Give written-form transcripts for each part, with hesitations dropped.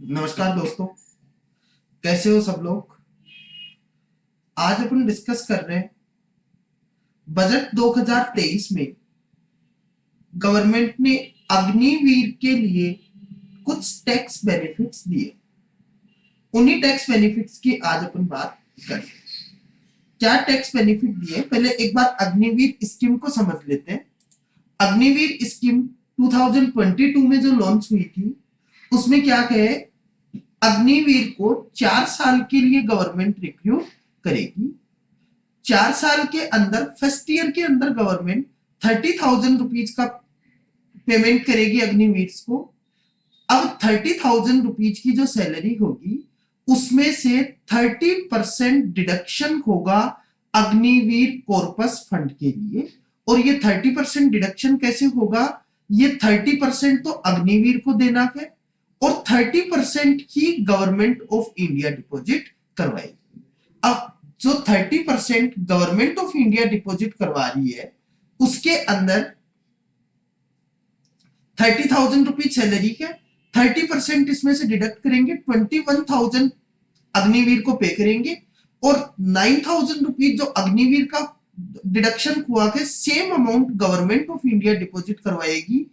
नमस्कार दोस्तों, कैसे हो सब लोग। आज अपन डिस्कस कर रहे हैं बजट 2023 में गवर्नमेंट ने अग्निवीर के लिए कुछ टैक्स बेनिफिट्स दिए। उन्हीं टैक्स बेनिफिट्स की आज अपन बात करें। क्या टैक्स बेनिफिट दिए, पहले एक बार अग्निवीर स्कीम को समझ लेते हैं। अग्निवीर स्कीम 2022 में जो लॉन्च हुई थी, उसमें क्या कहे, अग्निवीर को 4 साल के लिए गवर्नमेंट रिक्रूट करेगी। 4 साल के अंदर, फर्स्ट ईयर के अंदर गवर्नमेंट 30,000 रुपीज का पेमेंट करेगी अग्निवीर को। अब 30,000 रुपीज की जो सैलरी होगी, उसमें से 30% डिडक्शन होगा अग्निवीर कॉर्पस फंड के लिए। और ये 30% डिडक्शन कैसे होगा, ये 30% तो अग्निवीर को देना है और 30% ही गवर्नमेंट ऑफ इंडिया डिपॉजिट करवाएगी। अब जो 30% गवर्नमेंट ऑफ इंडिया डिपॉजिट करवा रही है, उसके अंदर 30,000 रुपीज सैलरी है, 30% इसमें से डिडक्ट करेंगे, 21,000 अग्निवीर को पे करेंगे और 9,000 रुपीज जो अग्निवीर का डिडक्शन हुआ है, same amount government of India deposit करवाएगी।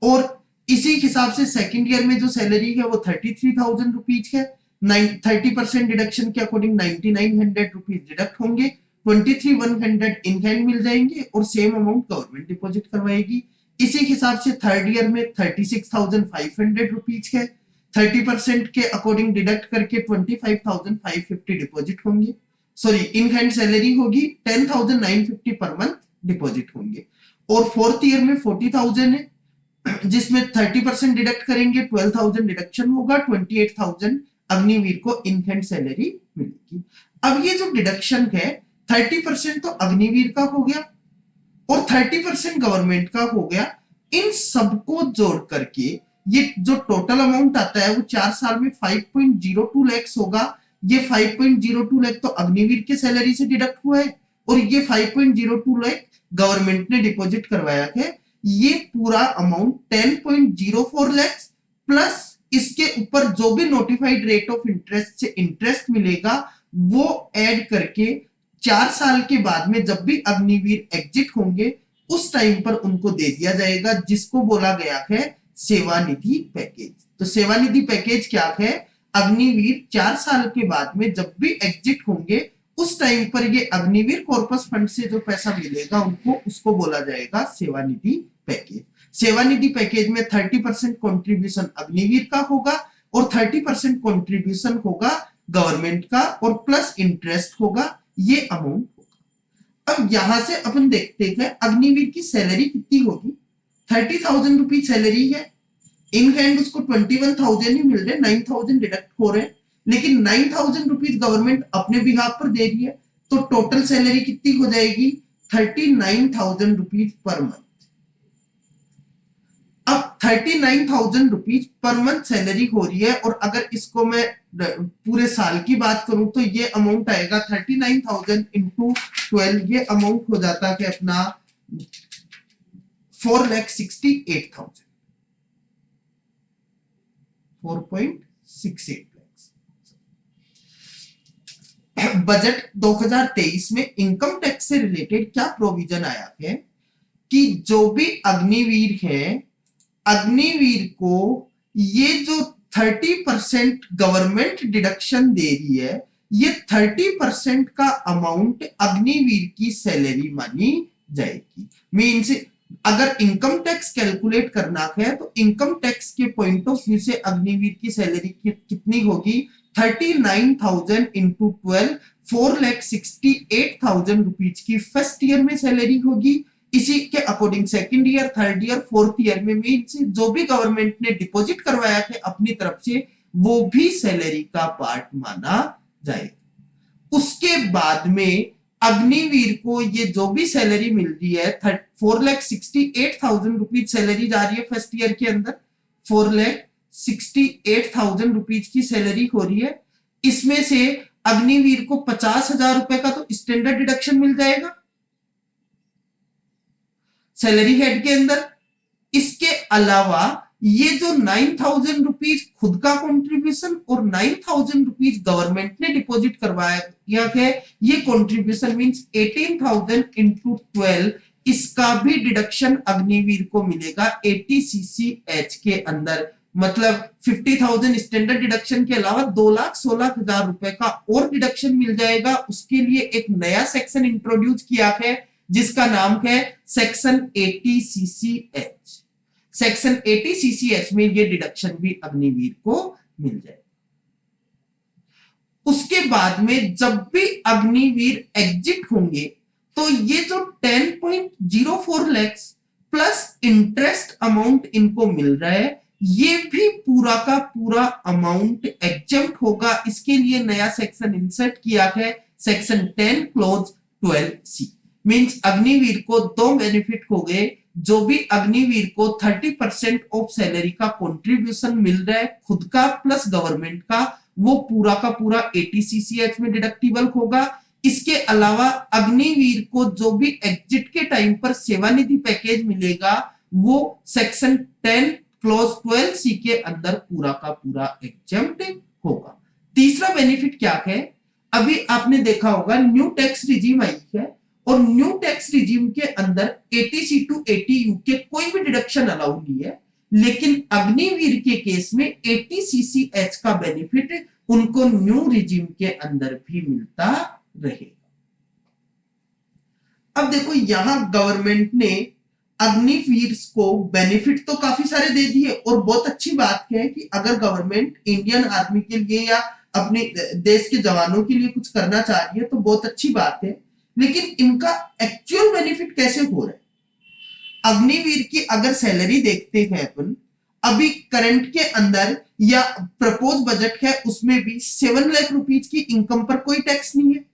और इसी हिसाब से सेकंड ईयर में जो सैलरी है वो 33,000 रुपीज है। 30% डिडक्शन के अकॉर्डिंग 9,900 रुपीज डिडक्ट होंगे, 23,100 इन हैंड मिल जाएंगे और सेम अमाउंट गवर्नमेंट डिपॉजिट करवाएगी। इसी हिसाब से थर्ड ईयर में 36,500 रुपीज है। 30% के अकॉर्डिंग डिडक्ट करके 25,550 डिपॉजिट होंगे, सॉरी इन हैंड सैलरी होगी 10,950 पर मंथ डिपॉजिट होंगे। और फोर्थ ईयर में 40,000 है, जिसमें 30% डिडक्ट करेंगे, 12,000 डिडक्शन होगा, 28,000 अग्निवीर को इन हैंड सैलरी मिलेगी। अब ये जो डिडक्शन है, 30% तो अग्निवीर का हो गया और 30% गवर्नमेंट का हो गया। इन सबको जोड़ करके ये जो टोटल अमाउंट आता है वो 4 साल में 5.02 लाख होगा। ये 5.02 लाख तो अग्निवीर के सैलरी से डिडक्ट हुआ है और ये 5.02 लाख गवर्नमेंट ने डिपॉजिट करवाया है। ये पूरा अमाउंट 10.04 लाख प्लस इसके ऊपर जो भी नोटिफाइड रेट ऑफ इंटरेस्ट से इंटरेस्ट मिलेगा वो ऐड करके 4 साल के बाद में जब भी अग्निवीर एग्जिट होंगे उस टाइम पर उनको दे दिया जाएगा, जिसको बोला गया है सेवानिधि पैकेज। तो सेवानिधि पैकेज क्या है, अग्निवीर 4 साल के बाद में जब भी एग्जिट होंगे उस टाइम पर ये अग्निवीर कॉर्पस फंड से जो पैसा मिलेगा उनको, उसको बोला जाएगा सेवानिधि पैकेज। सेवानिधि पैकेज में 30% कॉन्ट्रीब्यूशन अग्निवीर का होगा और 30% कॉन्ट्रीब्यूशन होगा गवर्नमेंट का और प्लस इंटरेस्ट होगा, ये अमाउंट होगा। अब यहां से अपन देखते हैं अग्निवीर की सैलरी कितनी होगी। 30,000 रुपीज सैलरी है, इन हैंड उसको 21,000 ही मिल रहे, 9,000 डिडक्ट हो रहे हैं, लेकिन 9,000 रुपीज गवर्नमेंट अपने बिहाफ पर दे रही है, तो टोटल सैलरी कितनी हो जाएगी, 39,000 रुपीज पर मंथ। अब 39,000 रुपीज पर मंथ सैलरी हो रही है और अगर इसको मैं पूरे साल की बात करूं तो ये अमाउंट आएगा 39,000 इंटू 12, ये अमाउंट हो जाता है अपना 4,68,000, 4.68 लाख। बजट 2023 में इनकम टैक्स से रिलेटेड क्या प्रोविजन आया है कि जो भी अग्निवीर है, अग्निवीर को ये जो 30% गवर्नमेंट डिडक्शन दे रही है, ये 30% का अमाउंट अग्निवीर की सैलरी मानी जाएगी। मीन्स अगर इनकम टैक्स कैलकुलेट करना है तो इनकम टैक्स के पॉइंट ऑफ व्यू से अग्निवीर की सैलरी कितनी होगी, 39,000 इंटू 12, 4,68,000 रुपीज की फर्स्ट ईयर में सैलरी होगी। इसी के according second year, third year, fourth year में मीन्स जो भी गवर्नमेंट ने डिपॉजिट करवाया है अपनी तरफ से वो भी सैलरी का पार्ट माना जाएगा। उसके बाद में अग्निवीर को ये जो भी सैलरी मिल रही है, 4,68,000 रुपीज सैलरी जा रही है फर्स्ट ईयर के अंदर, 4,68,000 रुपीज की सैलरी हो रही है। इसमें से अग्निवीर को 50,000 रुपए का तो स्टैंडर्ड डिडक्शन मिल जाएगा सैलरी हेड के अंदर। इसके अलावा ये जो 9,000 रुपीज खुद का कंट्रीब्यूशन और 9,000 रुपीज गवर्नमेंट ने डिपॉजिट करवाया है, ये कंट्रीब्यूशन मींस 18,000 इंटू 12, इसका भी डिडक्शन अग्निवीर को मिलेगा 80 के अंदर। मतलब 50,000 स्टैंडर्ड डिडक्शन के अलावा 2,16,000 रुपए का और डिडक्शन मिल जाएगा। उसके लिए एक नया सेक्शन इंट्रोड्यूस किया है जिसका नाम है सेक्शन 80 सेक्शन 80 में ये डिडक्शन भी अग्निवीर को मिल जाएगा। उसके बाद में जब भी अग्निवीर एग्जिट होंगे तो ये जो 10.04 लाख प्लस इंटरेस्ट अमाउंट इनको मिल रहा है, ये भी पूरा का पूरा अमाउंट एग्जम्प्ट होगा। इसके लिए नया सेक्शन इंसर्ट किया है, section 10 clause 12C। Means Agniveer को दो बेनिफिट हो गए। जो भी अग्निवीर को 30% ऑफ सैलरी का कंट्रीब्यूशन मिल रहा है खुद का प्लस गवर्नमेंट का, वो पूरा का पूरा 80 में डिडक्टिबल होगा। इसके अलावा अग्निवीर को जो भी एग्जिट के टाइम पर सेवानिधि पैकेज मिलेगा वो सेक्शन 10 क्लॉज 12C के अंदर पूरा का पूरा एग्जम्प्ट होगा। तीसरा बेनिफिट क्या है, अभी आपने देखा होगा न्यू टैक्स रिजीम आई है और न्यू टैक्स रिजीम के अंदर 80C टू 80U के कोई भी डिडक्शन अलाउ नहीं है, लेकिन अग्निवीर के केस में 80CCH का बेनिफिट उनको न्यू रिजीम के अंदर भी मिलता रहेगा। अब देखो यहां गवर्नमेंट ने अग्निवीर को बेनिफिट तो काफी सारे दे दिए और बहुत अच्छी बात है कि अगर गवर्नमेंट इंडियन आर्मी के लिए या अपने देश के जवानों के लिए कुछ करना चाह रही है तो बहुत अच्छी बात है, लेकिन इनका एक्चुअल बेनिफिट कैसे हो रहा है। अग्निवीर की अगर सैलरी देखते हैं अपन, अभी करंट के अंदर या प्रपोज बजट है उसमें भी 7 लाख रुपीज की इनकम पर कोई टैक्स नहीं है।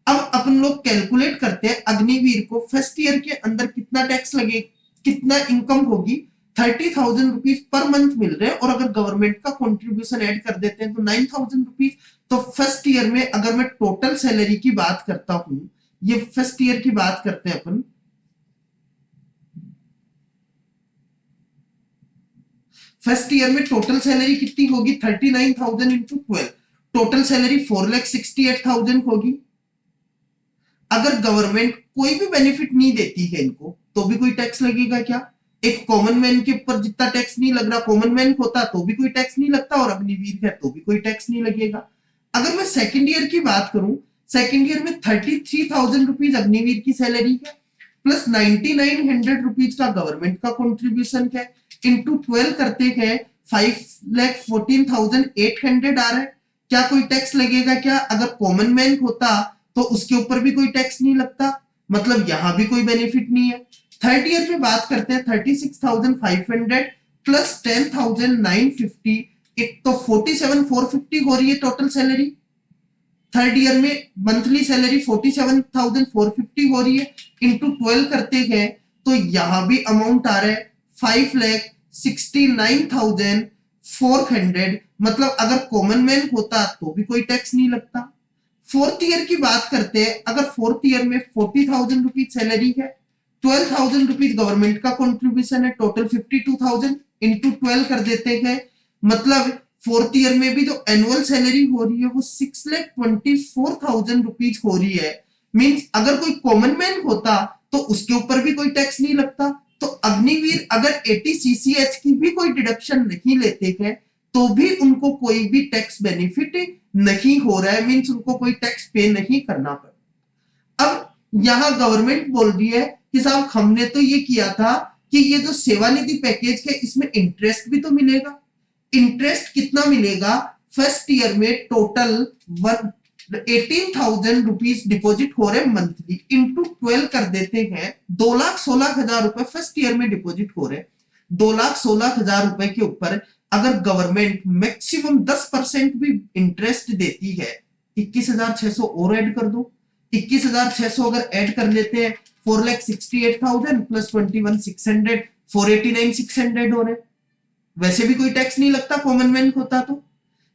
अब अपन लोग कैलकुलेट करते हैं अग्निवीर को फर्स्ट ईयर के अंदर कितना टैक्स लगे, कितना इनकम होगी। 30,000 रुपीज पर मंथ मिल रहे हैं और अगर गवर्नमेंट का कंट्रीब्यूशन ऐड कर देते हैं तो 9,000 रुपीज। तो फर्स्ट ईयर में अगर मैं टोटल सैलरी की बात करता हूं, ये फर्स्ट ईयर की बात करते हैं अपन, फर्स्ट ईयर में टोटल सैलरी कितनी होगी 39,000 इंटू 12, टोटल सैलरी 4,68,000 होगी। अगर गवर्नमेंट कोई भी बेनिफिट नहीं देती है इनको तो भी कोई टैक्स लगेगा क्या? एक कॉमन मैन के ऊपर जितना टैक्स नहीं लग रहा, कॉमन मैन होता तो भी कोई टैक्स नहीं लगता और अग्निवीर है तो भी कोई टैक्स नहीं लगेगा। अगर मैं सेकंड ईयर की बात करूं, सेकंड ईयर में 33,000 रुपीज अग्निवीर की सैलरी है प्लस 9,900 रुपीज का गवर्नमेंट का कंट्रीब्यूशन है, इंटू 12 करते हैं 5,14,800 आ रहा है। क्या कोई टैक्स लगेगा क्या? अगर कॉमन मैन होता तो उसके ऊपर भी कोई टैक्स नहीं लगता, मतलब यहां भी कोई बेनिफिट नहीं है। थर्ड ईयर में बात करते हैं 36,500 प्लस 10,950, एक तो 47,450 हो रही है टोटल सैलरी। थर्ड ईयर में मंथली सैलरी 47,450 हो रही है, इंटू 12 करते हैं तो यहां भी अमाउंट आ रहा है 5,69,400। मतलब अगर कॉमन मैन होता तो भी कोई टैक्स नहीं लगता। फोर्थ ईयर की बात करते हैं, अगर फोर्थ ईयर में 40,000 रुपीज सैलरी है, 12,000 रुपीज गवर्नमेंट का कंट्रीब्यूशन है, टोटल 52,000 इंटू 12 कर देते हैं। मतलब फोर्थ ईयर में भी जो एनुअल सैलरी हो रही है वो 6,24,000 रुपीज हो रही है। मींस अगर कोई कॉमन मैन होता तो उसके ऊपर भी कोई टैक्स नहीं लगता। तो अग्निवीर अगर 80CCH की भी कोई डिडक्शन नहीं लेते हैं तो भी उनको कोई भी टैक्स बेनिफिट नहीं हो रहा है, मींस उनको कोई टैक्स पे नहीं करना पड़ा। अब यहां गवर्नमेंट बोल रही है कि साहब हमने तो ये किया था कि ये जो सेवानिधि पैकेज है इसमें इंटरेस्ट भी तो मिलेगा। इंटरेस्ट कितना मिलेगा? फर्स्ट ईयर में टोटल 18,000 रुपीज डिपॉजिट हो रहे मंथली, इंटू 12 कर देते हैं 2,16,000 रुपए फर्स्ट ईयर में डिपॉजिट हो रहे। 2,16,000 रुपए के ऊपर अगर गवर्नमेंट मैक्सिमम 10% भी इंटरेस्ट देती है, 21,600 और ऐड कर दो। 21,600 अगर ऐड कर लेते हैं 4,68,000 प्लस 21,600 489,600 हो रहे। वैसे भी कोई टैक्स नहीं लगता कॉमन मैन होता तो।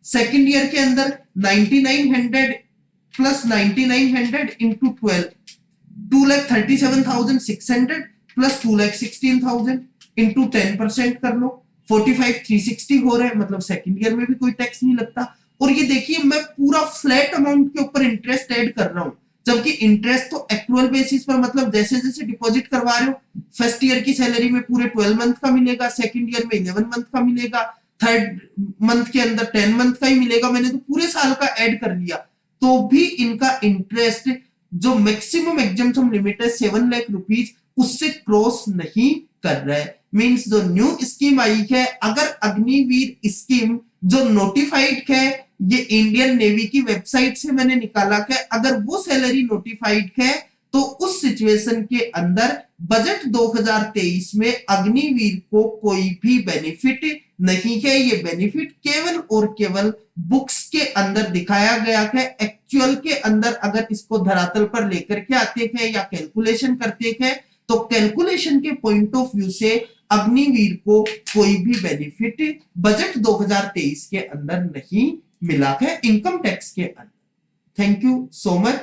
सेकंड ईयर के अंदर 9,900 प्लस 9,900 इंटू 12, 2,37,600 प्लस 2,16,000 इंटू 10% कर लो, 45 360 हो रहे हैं, मतलब सेकंड ईयर में भी कोई टैक्स नहीं लगता। और ये देखिए मैं पूरा फ्लैट अमाउंट के ऊपर इंटरेस्ट ऐड कर रहा हूं, जबकि इंटरेस्ट तो एक्चुअल बेसिस पर, मतलब जैसे जैसे डिपॉजिट करवा रहे हो, फर्स्ट ईयर की सैलरी में पूरे 12 मंथ का मिलेगा, सेकंड ईयर में 11 मंथ का मिलेगा, थर्ड मंथ के अंदर 10 मंथ का ही मिलेगा, मैंने तो पूरे साल का ऐड कर लिया, तो भी इनका इंटरेस्ट जो मैक्सिमम एग्जम्पशन लिमिट है 7 लाख रुपीज उससे क्रॉस नहीं कर रहा है। मींस जो न्यू स्कीम आई है, अगर अग्निवीर स्कीम जो नोटिफाइड है, ये इंडियन नेवी की वेबसाइट से मैंने निकाला है, अगर वो सैलरी नोटिफाइड है तो उस सिचुएशन के अंदर बजट 2023 में अग्निवीर को कोई भी बेनिफिट नहीं है। ये बेनिफिट केवल और केवल बुक्स के अंदर दिखाया गया है, एक्चुअल के अंदर अगर इसको धरातल पर लेकर के आते हैं या कैलकुलेशन करते हैं तो कैलकुलेशन के पॉइंट ऑफ व्यू से अग्निवीर को कोई भी बेनिफिट बजट 2023 के अंदर नहीं मिला है इनकम टैक्स के अंदर। Thank you so much.